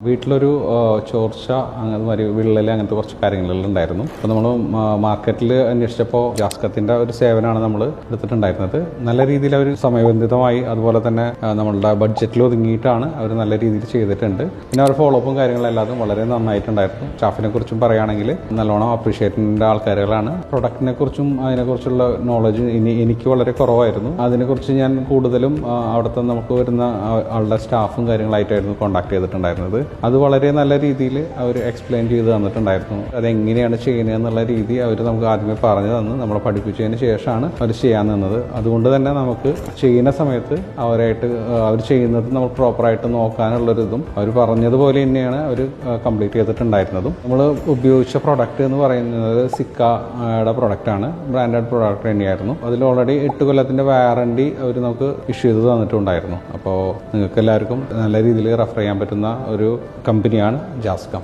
വീട്ടിലൊരു ചോർച്ച അങ്ങനെ വിള്ളൽ അങ്ങനത്തെ കുറച്ച് കാര്യങ്ങളെല്ലാം ഉണ്ടായിരുന്നു. അപ്പോൾ നമ്മൾ മാർക്കറ്റിൽ അന്വേഷിച്ചപ്പോൾ ജാസ്കത്തിൻ്റെ ഒരു സേവനമാണ് നമ്മൾ എടുത്തിട്ടുണ്ടായിരുന്നത്. നല്ല രീതിയിൽ അവർ സമയബന്ധിതമായി അതുപോലെ തന്നെ നമ്മളുടെ ബഡ്ജറ്റിൽ ഒതുങ്ങിയിട്ടാണ് അവർ നല്ല രീതിയിൽ ചെയ്തിട്ടുണ്ട്. പിന്നെ അവർ ഫോളോ അപ്പും കാര്യങ്ങളെല്ലാം വളരെ നന്നായിട്ടുണ്ടായിരുന്നു. സ്റ്റാഫിനെ കുറിച്ചും പറയുകയാണെങ്കിൽ നല്ലോണം അപ്രീഷിയേറ്റിൻ്റെ ആൾക്കാരുകളാണ്. പ്രൊഡക്റ്റിനെ കുറിച്ചും അതിനെക്കുറിച്ചുള്ള നോളജ് എനിക്ക് വളരെ കുറവായിരുന്നു. അതിനെക്കുറിച്ച് ഞാൻ കൂടുതലും അവിടുത്തെ നമുക്ക് വരുന്ന ആളുടെ സ്റ്റാഫും കാര്യങ്ങളായിട്ടായിരുന്നു കോൺടാക്ട് ചെയ്തിട്ടുണ്ടായിരുന്നത്. അത് വളരെ നല്ല രീതിയിൽ അവർ എക്സ്പ്ലെയിൻ ചെയ്ത് തന്നിട്ടുണ്ടായിരുന്നു. അതെങ്ങനെയാണ് ചെയ്യുന്നത് എന്നുള്ള രീതി അവർ നമുക്ക് ആദ്യമേ പറഞ്ഞു തന്ന് നമ്മളെ പഠിപ്പിച്ചതിന് ശേഷമാണ് അവർ ചെയ്യാൻ നിന്നത്. അതുകൊണ്ട് തന്നെ നമുക്ക് ചെയ്യുന്ന സമയത്ത് അവർ ചെയ്യുന്നത് നമ്മൾ പ്രോപ്പറായിട്ട് നോക്കാനുള്ളൊരിതും അവർ പറഞ്ഞതുപോലെ തന്നെയാണ് അവർ കംപ്ലീറ്റ് ചെയ്തിട്ടുണ്ടായിരുന്നതും. നമ്മൾ ഉപയോഗിച്ച പ്രൊഡക്റ്റ് എന്ന് പറയുന്നത് സിക്കയുടെ പ്രൊഡക്റ്റാണ്. ബ്രാൻഡഡ് പ്രൊഡക്റ്റ് തന്നെയായിരുന്നു. അതിൽ ഓൾറെഡി 8 കൊല്ലത്തിൻ്റെ വാറണ്ടി അവർ നമുക്ക് ഇഷ്യൂ ചെയ്ത് തന്നിട്ടുണ്ടായിരുന്നു. അപ്പോൾ നിങ്ങൾക്ക് എല്ലാവർക്കും നല്ല രീതിയിൽ റെഫർ ചെയ്യാൻ പറ്റുന്ന ഒരു കമ്പനിയാണ് ജാസ്കം.